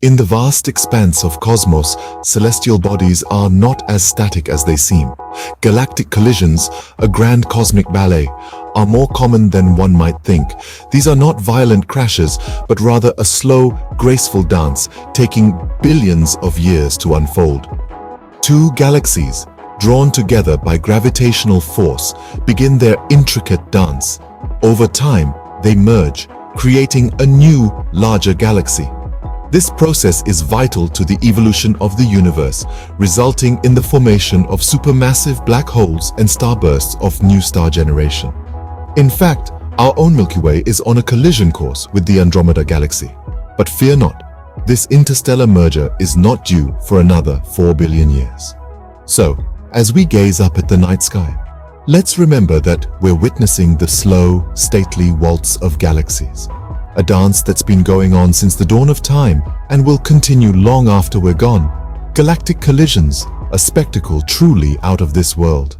In the vast expanse of cosmos, celestial bodies are not as static as they seem. Galactic collisions, a grand cosmic ballet, are more common than one might think. These are not violent crashes, but rather a slow, graceful dance, taking billions of years to unfold. Two galaxies, drawn together by gravitational force, begin their intricate dance. Over time, they merge, creating a new, larger galaxy. This process is vital to the evolution of the universe, resulting in the formation of supermassive black holes and starbursts of new star generation. In fact, our own Milky Way is on a collision course with the Andromeda Galaxy. But fear not, this interstellar merger is not due for another 4 billion years. So, as we gaze up at the night sky, let's remember that we're witnessing the slow, stately waltz of galaxies. A dance that's been going on since the dawn of time and will continue long after we're gone. Galactic collisions, a spectacle truly out of this world.